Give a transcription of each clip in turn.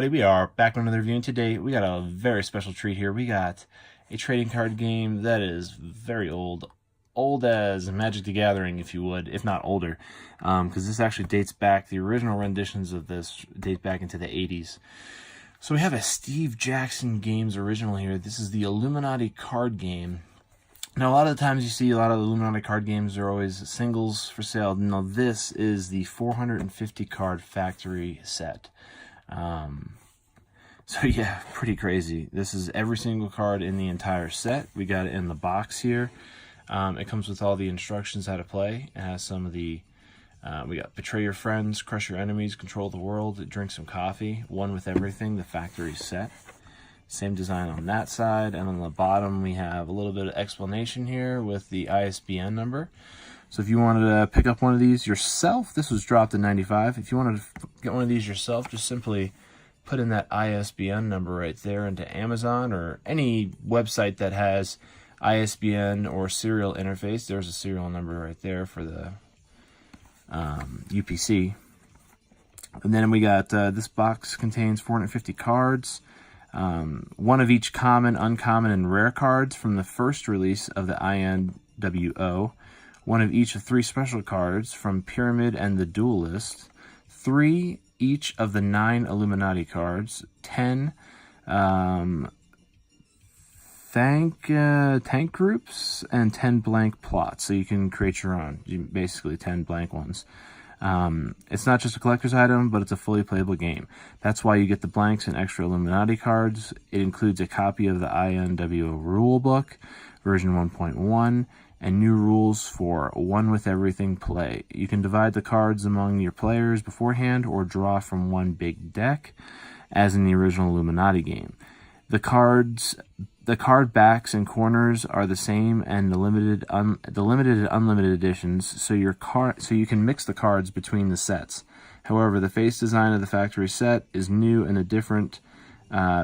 We are back with another review, and today we got a very special treat here. We got a trading card game that is very old as Magic the Gathering, if you would, if not older, because this actually dates back, the original renditions of this date back into the 80s. So we have a Steve Jackson Games original here. This is the Illuminati card game. Now, a lot of the times you see a lot of the Illuminati card games are always singles for sale. Now, this is the 450 card factory set. So yeah, pretty crazy. This is every single card in the entire set. We got it in the box here. It comes with all the instructions how to play. It has some of the, we got betray your friends, crush your enemies, control the world, drink some coffee, one with everything, the factory set. Same design on that side, and on the bottom we have a little bit of explanation here with the ISBN number. So if you wanted to pick up one of these yourself, this was dropped in 95. If you wanted to get one of these yourself, just simply put in that ISBN number right there into Amazon or any website that has ISBN or serial interface. There's a serial number right there for the UPC. And then we got this box contains 450 cards, one of each common, uncommon, and rare cards from the first release of the INWO, one of each of 3 special cards from Pyramid and the Duelist, 3 each of the 9 Illuminati cards, 10 tank groups, and 10 blank plots. So you can create your own, basically 10 blank ones. It's not just a collector's item, but it's a fully playable game. That's why you get the blanks and extra Illuminati cards. It includes a copy of the INWO rulebook, version 1.1, and new rules for one with everything play. You can divide the cards among your players beforehand or draw from one big deck, as in the original Illuminati game. The card backs and corners are the same, and the limited and unlimited editions, so you can mix the cards between the sets. However, the face design of the factory set is new and a different,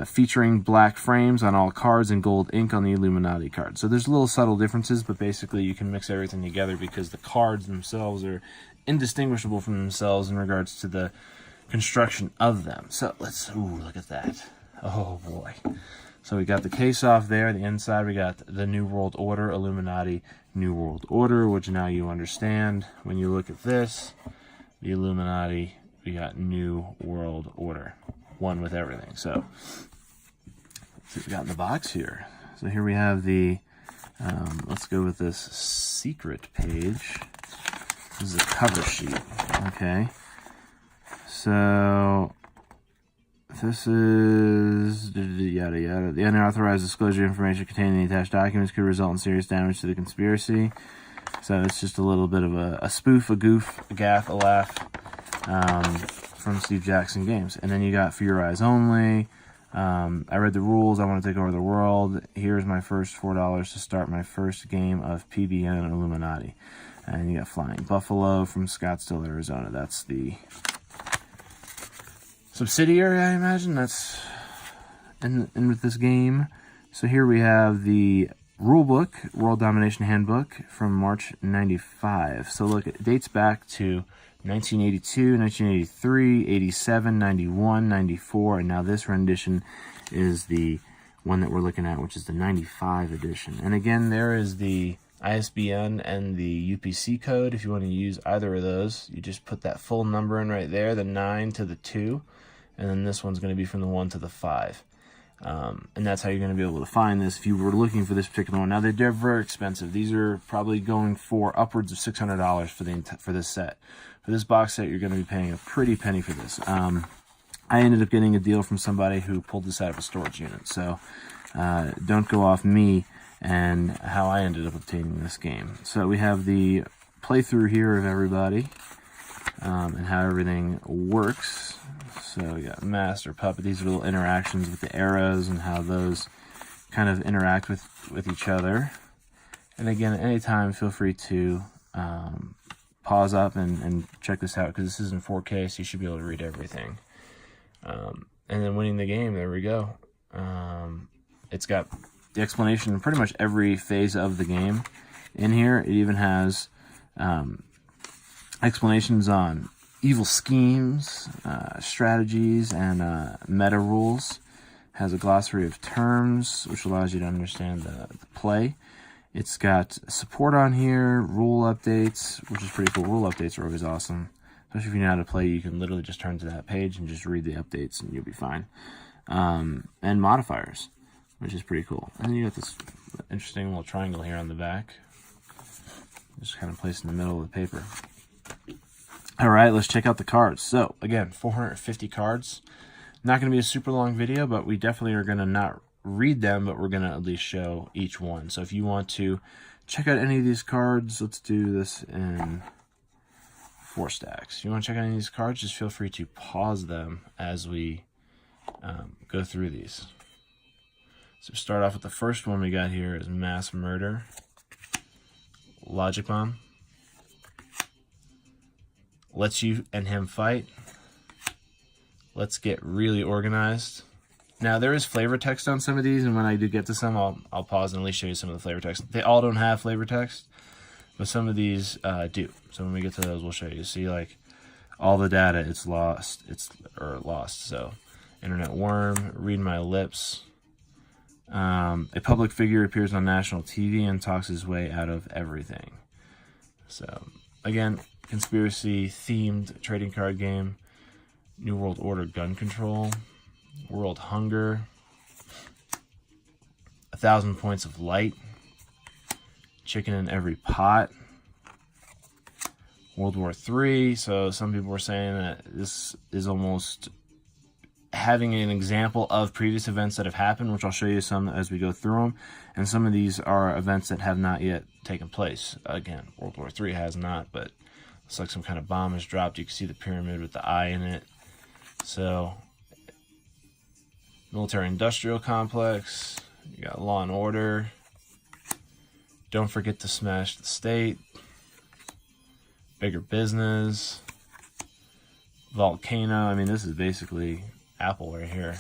featuring black frames on all cards and gold ink on the Illuminati cards. So there's little subtle differences, but basically you can mix everything together because the cards themselves are indistinguishable from themselves in regards to the construction of them. So look at that. Oh boy. So we got the case off there. The inside we got the New World Order, Illuminati New World Order, which now you understand. When you look at this, the Illuminati, we got New World Order. One with everything. So let's see what we got in the box here. So here we have the, let's go with this secret page. This is a cover sheet. Okay. So this is yada yada. The unauthorized disclosure of information contained in the attached documents could result in serious damage to the conspiracy. So it's just a little bit of a spoof, a goof, a gaff, a laugh from Steve Jackson Games. And then you got For Your Eyes Only. I read the rules. I want to take over the world. Here's my first $4 to start my first game of PBN Illuminati. And you got Flying Buffalo from Scottsdale, Arizona. That's the subsidiary, I imagine, that's in with this game. So here we have the rulebook, World Domination Handbook from March 95. So look, it dates back to 1982, 1983, 87, 91, 94, and now this rendition is the one that we're looking at, which is the 95 edition. And again, there is the ISBN and the UPC code. If you want to use either of those, you just put that full number in right there, the 9 to the 2, and then this one's going to be from the 1 to the 5. And that's how you're going to be able to find this if you were looking for this particular one. Now, they're very expensive. These are probably going for upwards of $600 for this set. For this box set, you're going to be paying a pretty penny for this. I ended up getting a deal from somebody who pulled this out of a storage unit. So don't go off me and how I ended up obtaining this game. So we have the playthrough here of everybody and how everything works. So we got Master, Puppet. These are little interactions with the arrows and how those kind of interact with each other. And again, at any time, feel free to pause up and check this out, because this is in 4K, so you should be able to read everything. And then winning the game, there we go. It's got the explanation in pretty much every phase of the game in here. It even has explanations on evil schemes, strategies, and meta rules. Has a glossary of terms, which allows you to understand the play. It's got support on here, rule updates, which is pretty cool. Rule updates are always awesome. Especially if you know how to play, you can literally just turn to that page and just read the updates and you'll be fine. And modifiers, which is pretty cool. And then you got this interesting little triangle here on the back. Just kind of placed in the middle of the paper. All right, let's check out the cards. So, again, 450 cards. Not going to be a super long video, but we definitely are going to not read them, but we're going to at least show each one. So if you want to check out any of these cards, let's do this in 4 stacks. If you want to check out any of these cards, just feel free to pause them as we go through these. So start off with the first one we got here is Mass Murder, Logic Bomb, Lets You and Him Fight, Let's Get Really Organized. Now, there is flavor text on some of these, and when I do get to some, I'll pause and at least show you some of the flavor text. They all don't have flavor text, but some of these do. So when we get to those, we'll show you. See, like, all the data, it's lost. So, Internet Worm, Read My Lips. A public figure appears on national TV and talks his way out of everything. So, again, conspiracy-themed trading card game. New World Order Gun Control. World Hunger. 1,000 Points of Light. Chicken in Every Pot. World War III. So some people were saying that this is almost having an example of previous events that have happened, which I'll show you some as we go through them. And some of these are events that have not yet taken place. Again, World War III has not, but it's like some kind of bomb is dropped. You can see the pyramid with the eye in it. So, military-industrial complex. You got Law and Order. Don't Forget to Smash the State. Bigger Business. Volcano. I mean, this is basically Apple right here.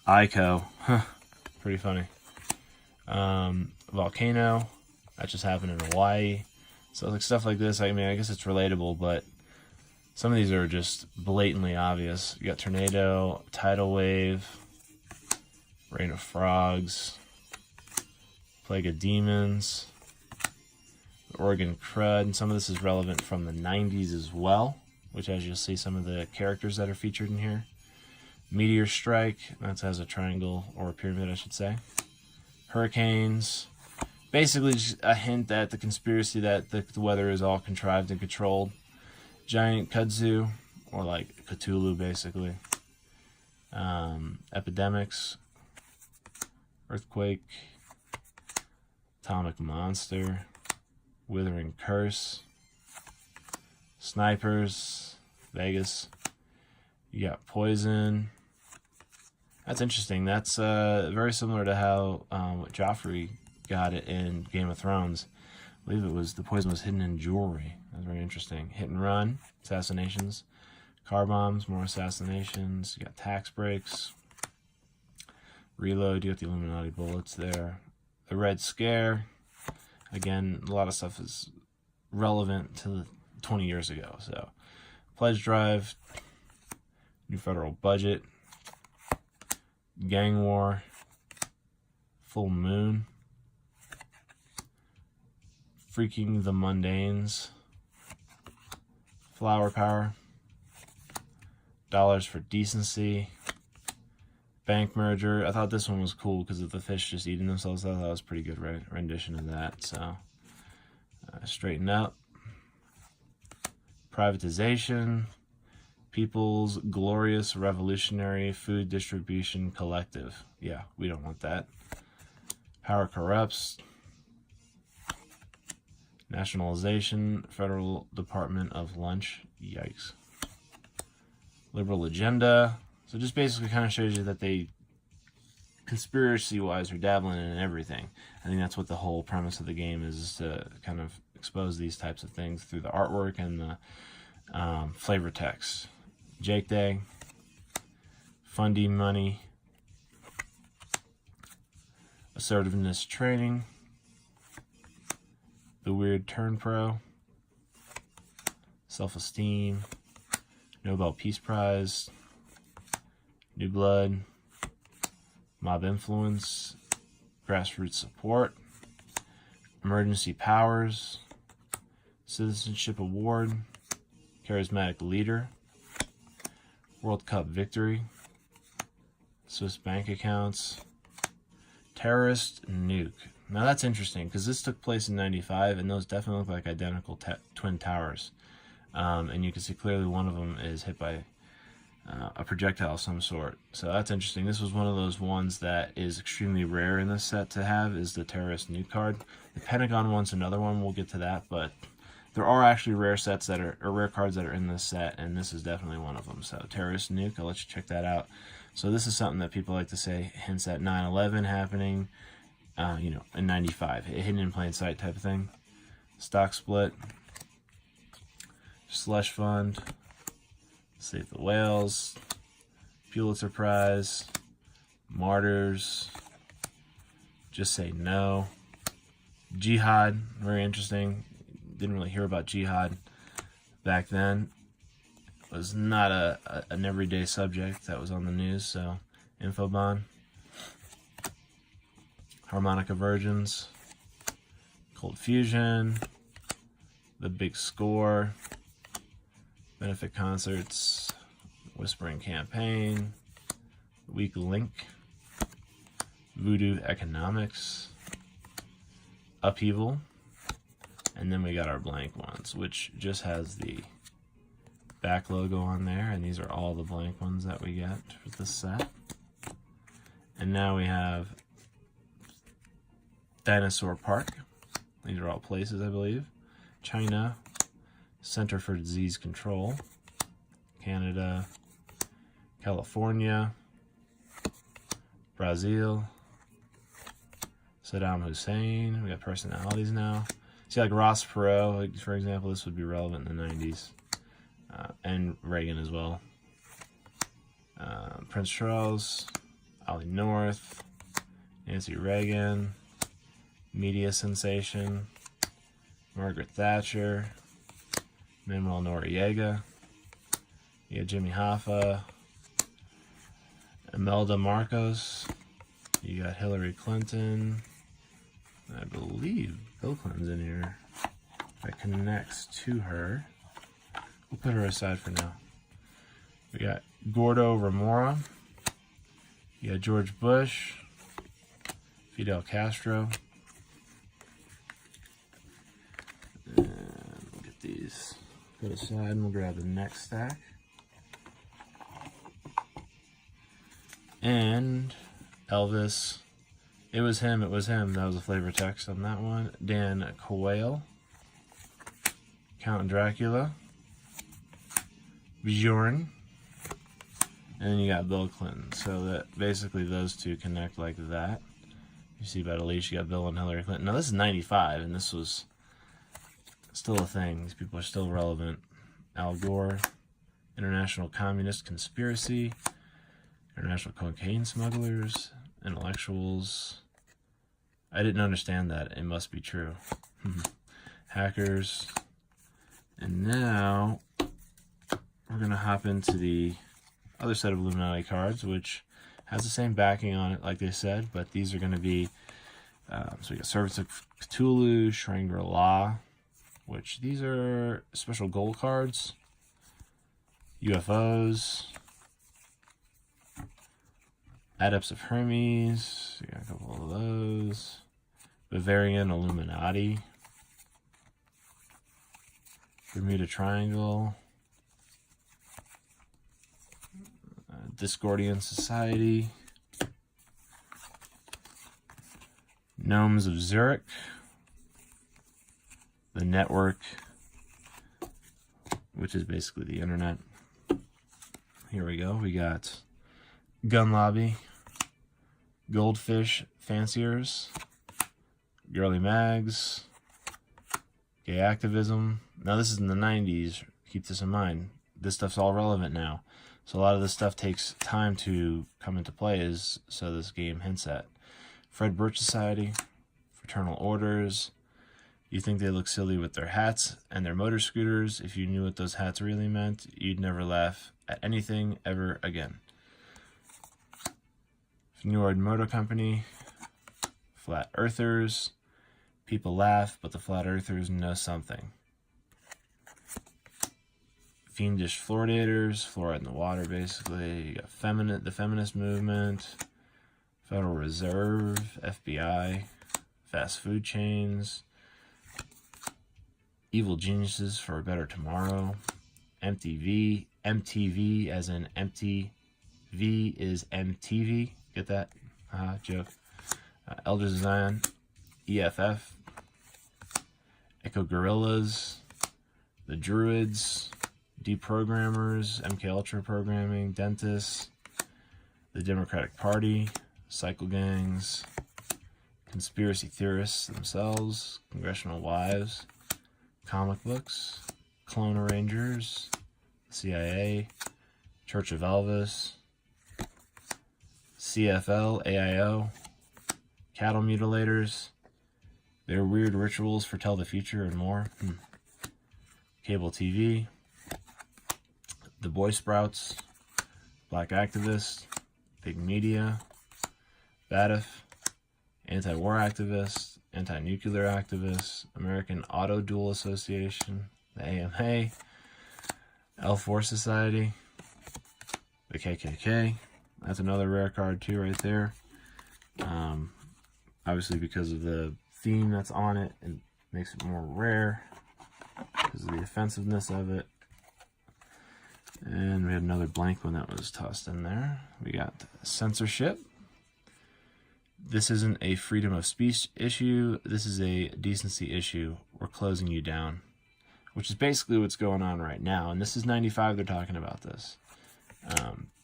ICO. Huh. Pretty funny. Volcano. That just happened in Hawaii. So, like, stuff like this, I mean, I guess it's relatable, but some of these are just blatantly obvious. You got Tornado, Tidal Wave, Rain of Frogs, Plague of Demons, Oregon Crud, and some of this is relevant from the 90s as well, which, as you'll see, some of the characters that are featured in here. Meteor Strike, that has a triangle, or a pyramid, I should say. Hurricanes, basically just a hint at the conspiracy that the weather is all contrived and controlled. Giant Kudzu, or like Cthulhu, basically. Epidemics, Earthquake, Atomic Monster, Withering Curse, Snipers, Vegas. You got Poison. That's interesting. That's very similar to how what Joffrey got it in Game of Thrones. I believe it was the poison was hidden in jewelry. That's very interesting. Hit and Run, assassinations, car bombs, more assassinations. You got tax breaks, reload. You got the Illuminati bullets there. The Red Scare. Again, a lot of stuff is relevant to 20 years ago. So, Pledge Drive, new federal budget, gang war, full moon. Freaking the Mundanes, Flower Power, Dollars for Decency, Bank Merger. I thought this one was cool because of the fish just eating themselves. I thought that was a pretty good rendition of that. So, Straighten Up, Privatization, People's Glorious Revolutionary Food Distribution Collective. Yeah, we don't want that. Power Corrupts. Nationalization, Federal Department of Lunch. Yikes. Liberal Agenda. So just basically kind of shows you that they, conspiracy-wise, are dabbling in everything. I think that's what the whole premise of the game is to kind of expose these types of things through the artwork and the flavor text. Jake Day. Fundy Money. Assertiveness Training. The Weird Turn Pro, Self-Esteem, Nobel Peace Prize, New Blood, Mob Influence, Grassroots Support, Emergency Powers, Citizenship Award, Charismatic Leader, World Cup Victory, Swiss Bank Accounts, Terrorist Nuke. Now that's interesting because this took place in 95 and those definitely look like identical twin towers. And you can see clearly one of them is hit by a projectile of some sort. So that's interesting. This was one of those ones that is extremely rare in this set to have, is the Terrorist Nuke card. The Pentagon one's another one, we'll get to that, but there are actually rare sets that are, or rare cards that are in this set, and this is definitely one of them. So Terrorist Nuke, I'll let you check that out. So this is something that people like to say hints at 9/11 happening, you know, in 95, hidden in plain sight type of thing. Stock Split, Slush Fund, Save the Whales, Pulitzer Prize, Martyrs, Just Say No, Jihad, very interesting. Didn't really hear about Jihad back then. It was not an everyday subject that was on the news, so Infobon, Harmonica Virgins, Cold Fusion, The Big Score, Benefit Concerts, Whispering Campaign, Weak Link, Voodoo Economics, Upheaval, and then we got our blank ones, which just has the back logo on there, and these are all the blank ones that we get for this set. And now we have Dinosaur Park. These are all places, I believe. China, Center for Disease Control, Canada, California, Brazil, Saddam Hussein. We got personalities now. See, like Ross Perot, for example, this would be relevant in the 90s. And Reagan as well. Prince Charles, Ollie North, Nancy Reagan, media sensation, Margaret Thatcher, Manuel Noriega, you got Jimmy Hoffa, Imelda Marcos, you got Hillary Clinton, I believe Bill Clinton's in here. That connects to her. We'll put her aside for now. We got Gordo Ramora. You got George Bush, Fidel Castro. And we'll get these put aside and we'll grab the next stack. And Elvis. It was him, it was him. That was a flavor text on that one. Dan Quayle. Count Dracula. Bjorn. And then you got Bill Clinton. So that basically those two connect like that. You see about Elise, you got Bill and Hillary Clinton. Now this is 95 and this was still a thing. These people are still relevant. Al Gore. International Communist Conspiracy. International Cocaine Smugglers. Intellectuals. I didn't understand that. It must be true. Hackers. And now we're going to hop into the other set of Illuminati cards, which has the same backing on it, like they said, but these are going to be, so we got Servants of Cthulhu, Shangri-La, which these are special gold cards, UFOs, Adepts of Hermes, we got a couple of those, Bavarian Illuminati, Bermuda Triangle, Discordian Society, Gnomes of Zurich, the Network, which is basically the internet. Here we go. We got Gun Lobby, Goldfish Fanciers, Girly Mags, Gay Activism. Now this is in the 90s. Keep this in mind. This stuff's all relevant now. So a lot of this stuff takes time to come into play, is so this game hints at. Fred Birch Society, Fraternal Orders, You think they look silly with their hats and their motor scooters. If you knew what those hats really meant, you'd never laugh at anything ever again. Ford Motor Company. Flat Earthers. People laugh, but the Flat Earthers know something. Fiendish Fluoridators. Fluoride in the water, basically. You got the feminist movement. Federal Reserve. FBI. Fast food chains. Evil geniuses for a better tomorrow. MTV as in empty V is MTV. Get that? Joke. Elders of Zion. EFF. Echo Gorillas. The Druids. Deprogrammers. MK Ultra programming. Dentists. The Democratic Party. Cycle gangs. Conspiracy theorists themselves. Congressional wives. Comic books, Clone Rangers, CIA, Church of Elvis, CFL, AIO, cattle mutilators, their weird rituals foretell the future and more. Cable TV, the Boy Sprouts, Black Activists, Big Media, BATF, Anti-War Activists, Anti-Nuclear Activists, American Auto Duel Association, the AMA, L4 Society, the KKK. That's another rare card too right there. Obviously because of the theme that's on it, it makes it more rare because of the offensiveness of it. And we had another blank one that was tossed in there. We got censorship. This isn't a freedom of speech issue. This is a decency issue. We're closing you down, which is basically what's going on right now. And this is 95. They're talking about this.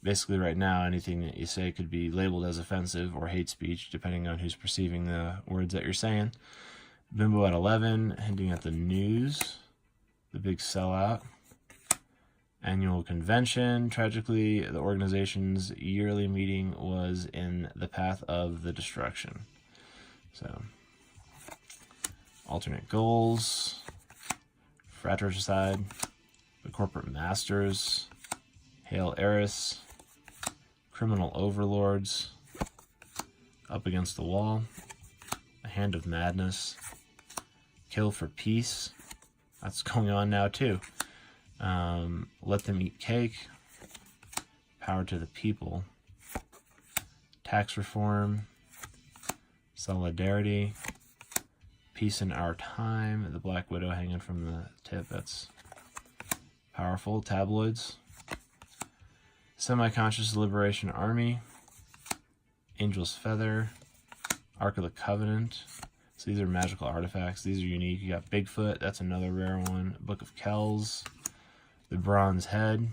Basically right now, anything that you say could be labeled as offensive or hate speech, depending on who's perceiving the words that you're saying. Bimbo at 11, hinting at the news, the big sellout. Annual convention. Tragically, the organization's yearly meeting was in the path of the destruction. So, alternate goals, fratricide, the corporate masters, Hail Eris, criminal overlords, up against the wall, a hand of madness, kill for peace. That's going on now too. Let them eat cake, power to the people, tax reform, solidarity, peace in our time, the Black Widow hanging from the tip, that's powerful, tabloids, semi-conscious liberation army, angel's feather, Ark of the Covenant. So these are magical artifacts, these are unique. You got Bigfoot, that's another rare one, Book of Kells, the Bronze Head,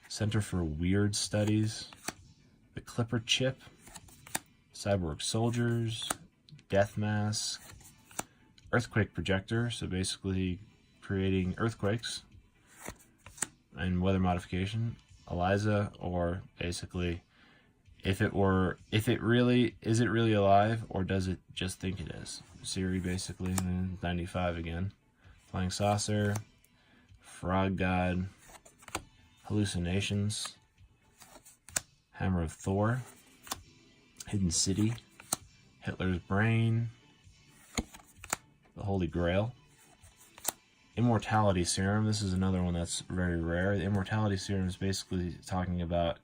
Center for Weird Studies, the Clipper Chip, Cyborg Soldiers, Death Mask, Earthquake Projector, so basically creating earthquakes, and weather modification, Eliza, or basically is it really alive, or does it just think it is? Siri, basically, 95 again. Flying Saucer, Frog God, Hallucinations, Hammer of Thor, Hidden City, Hitler's Brain, the Holy Grail, Immortality Serum. This is another one that's very rare. The Immortality Serum is basically talking about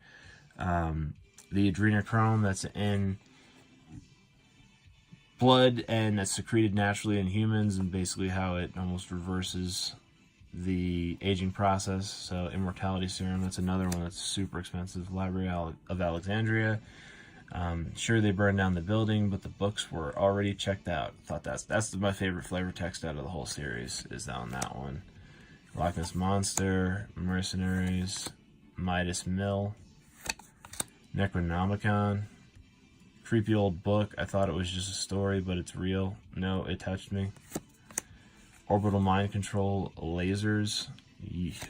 the adrenochrome that's in blood and that's secreted naturally in humans, and basically how it almost reverses the aging process. So Immortality Serum, that's another one that's super expensive. Library of Alexandria. Sure, they burned down the building, but the books were already checked out. Thought that's my favorite flavor text out of the whole series, is on that one. Loch Ness Monster, Mercenaries, Midas Mill, Necronomicon, creepy old book. I thought it was just a story, but it's real. No, it touched me. Orbital Mind Control, Lasers, Yeesh.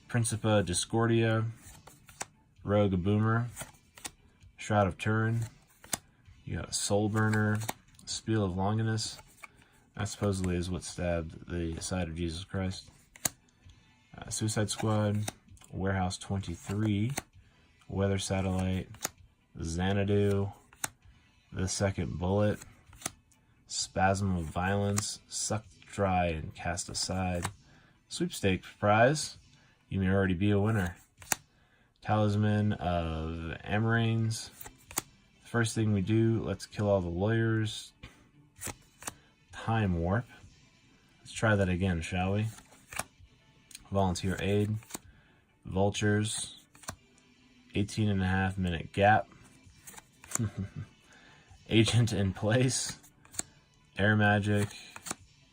Principa Discordia, Rogue Boomer, Shroud of Turin, you got a Soul Burner, Spiel of Longinus, That supposedly is what stabbed the side of Jesus Christ. Suicide Squad, Warehouse 23, Weather Satellite, Xanadu, The Second Bullet, Spasm of Violence, Sucked Dry and Cast Aside, Sweepstakes Prize, you may already be a winner. Talisman of Amarines. First thing we do, let's kill all the lawyers. Time Warp. Let's try that again, shall we? Volunteer Aid. Vultures. 18.5-minute gap. Agent in Place. Air Magic.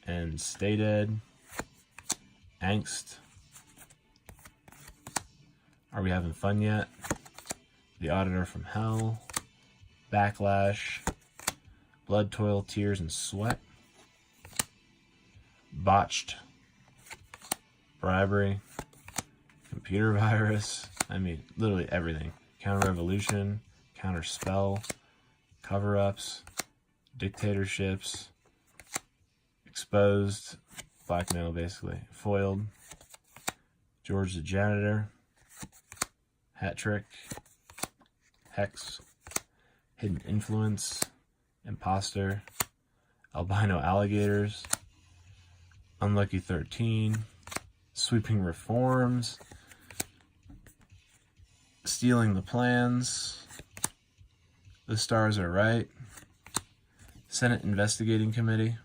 And Stay Dead. Angst. Are we having fun yet? The Auditor from Hell. Backlash. Blood, Toil, Tears, and Sweat. Botched. Bribery. Computer virus. I mean, literally everything. Counter-revolution. Counter-spell. Cover-ups. Dictatorships. Exposed. Blackmail, basically. Foiled. George the Janitor. Hat Trick. Hex. Hidden Influence. Imposter. Albino Alligators. Unlucky 13. Sweeping Reforms. Stealing the Plans. The Stars Are Right. Senate Investigating Committee.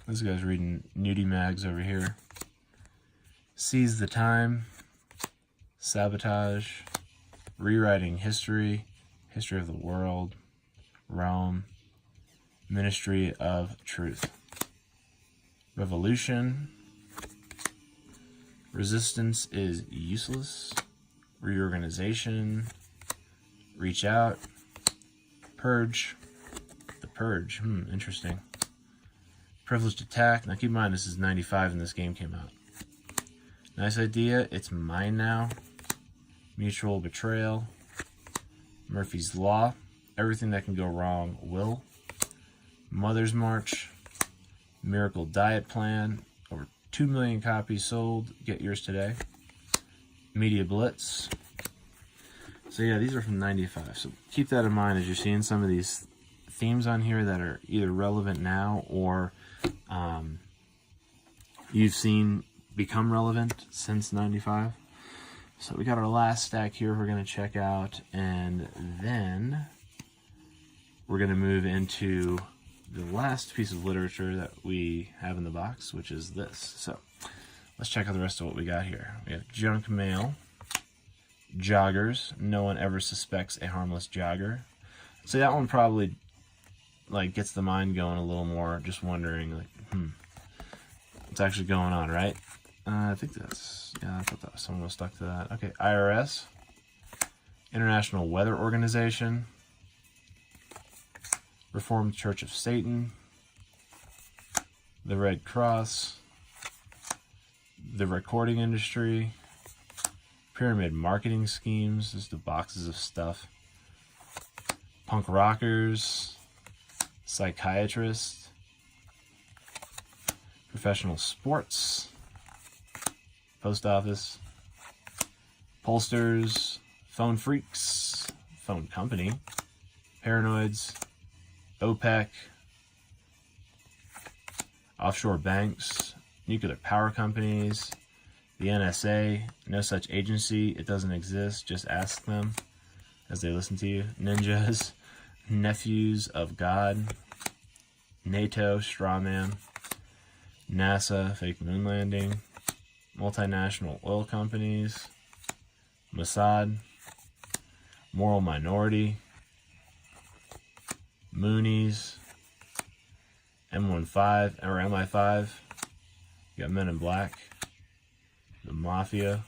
This guy's reading nudie mags over here. Seize the Time. Sabotage. Rewriting History. History of the World. Rome. Ministry of Truth. Revolution. Resistance is useless. Reorganization. Reach out. Purge. The Purge. Interesting. Privileged Attack. Now keep in mind this is 95 and this game came out. Nice idea. It's mine now. Mutual Betrayal. Murphy's Law. Everything that can go wrong will. Mother's March. Miracle Diet Plan. Over 2 million copies sold. Get yours today. Media Blitz. So yeah, these are from 95. So keep that in mind as you're seeing some of these themes on here that are either relevant now or you've seen become relevant since 95. So we got our last stack here we're going to check out, and then we're going to move into the last piece of literature that we have in the box, which is this. So let's check out the rest of what we got here. We have Junk Mail, Joggers. No one ever suspects a harmless jogger. So that one probably like gets the mind going a little more, just wondering like, what's actually going on, right? I think that's, yeah, I thought that someone was stuck to that. Okay, IRS, International Weather Organization, Reformed Church of Satan, the Red Cross, the recording industry, pyramid marketing schemes, just the boxes of stuff, punk rockers, psychiatrists, professional sports, post office, pollsters, phone freaks, phone company, paranoids, OPEC, offshore banks, nuclear power companies, the NSA, no such agency, it doesn't exist, just ask them as they listen to you, ninjas, nephews of God, NATO, strawman, NASA, fake moon landing, multinational oil companies, Mossad, moral minority, Moonies, M15 or MI5, you got Men in Black, the Mafia,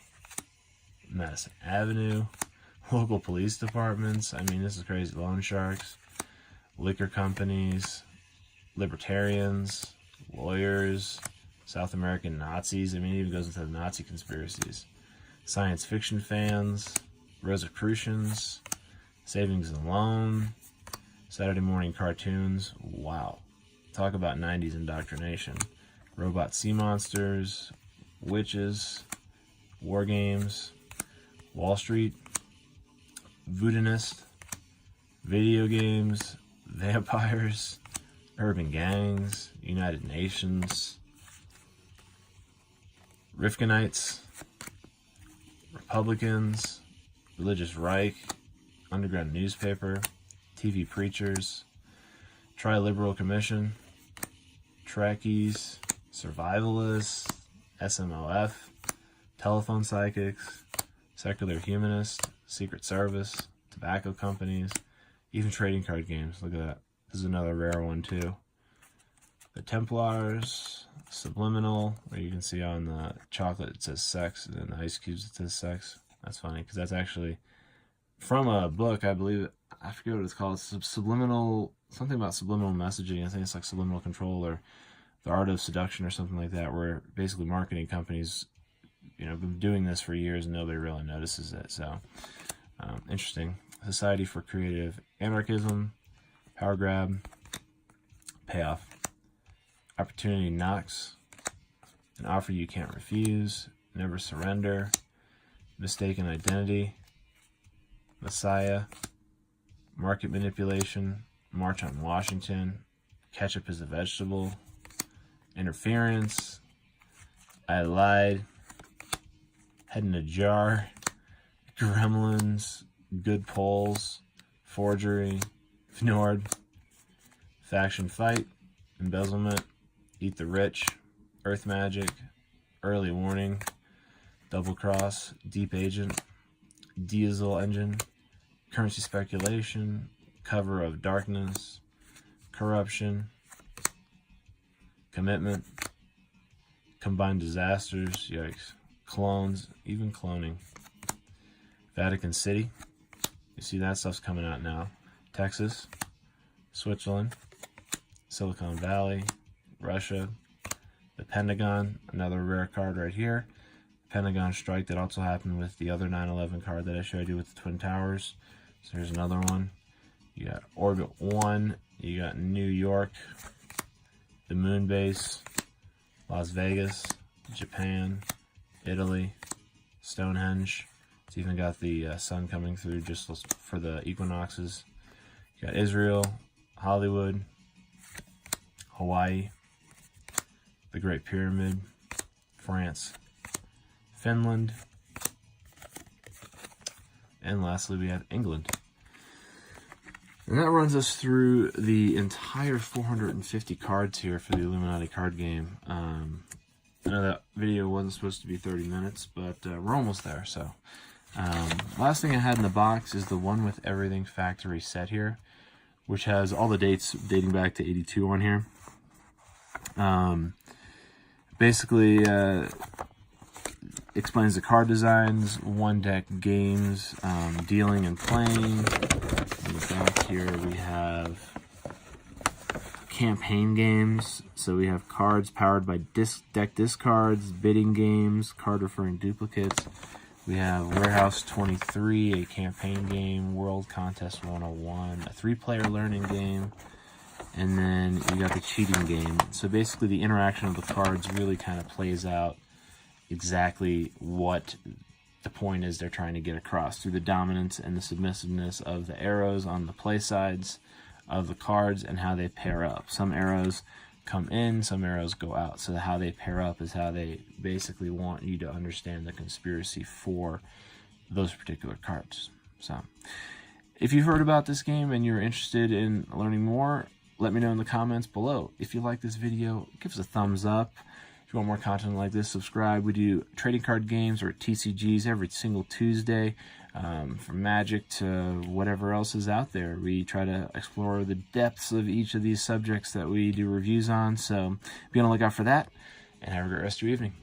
Madison Avenue, local police departments. I mean, this is crazy. Loan sharks, liquor companies, libertarians, lawyers, South American Nazis. I mean, it even goes into the Nazi conspiracies. Science fiction fans, Rosicrucians, savings and loan, Saturday morning cartoons. Wow. Talk about 90s indoctrination. Robot sea monsters, witches, war games, Wall Street, voodooist, video games, vampires, urban gangs, United Nations, Rifkinites, Republicans, religious Reich, underground newspaper, TV preachers, Tri-Liberal Commission, Trekkies, survivalists, SMLF, telephone psychics, secular humanist, Secret Service, tobacco companies, even trading card games. Look at that. This is another rare one too. The Templars, subliminal, where you can see on the chocolate it says sex, and then the ice cubes it says sex. That's funny because that's actually from a book, I believe. I forget what it's called. It's subliminal, something about subliminal messaging. I think it's like subliminal control or the art of seduction or something like that, where basically marketing companies, you know, been doing this for years and nobody really notices it. So interesting. Society for Creative Anarchism, Power Grab, Payoff, Opportunity Knocks, An Offer You Can't Refuse, Never Surrender, Mistaken Identity, Messiah, Market Manipulation, March on Washington, Ketchup is a Vegetable, Interference, I Lied, Head in a Jar, Gremlins, Good Polls, Forgery, Fnord, Faction Fight, Embezzlement, Eat the Rich, Earth Magic, Early Warning, Double Cross, Deep Agent, Diesel Engine, Currency Speculation, Cover of Darkness, Corruption, Commitment, Combined Disasters, yikes, Clones, even cloning, Vatican City, you see that stuff's coming out now, Texas, Switzerland, Silicon Valley, Russia, the Pentagon, another rare card right here, Pentagon strike that also happened with the other 9/11 card that I showed you with the Twin Towers. So here's another one. You got Orbit 1, you got New York, the Moon Base, Las Vegas, Japan, Italy, Stonehenge. It's even got the sun coming through just for the equinoxes. You got Israel, Hollywood, Hawaii, the Great Pyramid, France, Finland, and lastly we have England. And that runs us through the entire 450 cards here for the Illuminati card game. I know that video wasn't supposed to be 30 minutes, but we're almost there. So last thing I had in the box is the One with Everything Factory set here, which has all the dates dating back to 82 on here. Basically explains the card designs, one deck games, dealing and playing. In the back here we have campaign games. So we have cards powered by deck discards, bidding games, card referring duplicates. We have Warehouse 23, a campaign game, World Contest 101, a 3-player learning game, and then you got the cheating game. So basically the interaction of the cards really kind of plays out exactly what the point is they're trying to get across through the dominance and the submissiveness of the arrows on the play sides of the cards and how they pair up. Some arrows come in, some arrows go out. So how they pair up is how they basically want you to understand the conspiracy for those particular cards. So if you've heard about this game and you're interested in learning more, let me know in the comments below. If you like this video, give us a thumbs up. If you want more content like this, subscribe. We do trading card games or TCGs every single Tuesday, from Magic to whatever else is out there. We try to explore the depths of each of these subjects that we do reviews on. So be on the lookout for that, and have a great rest of your evening.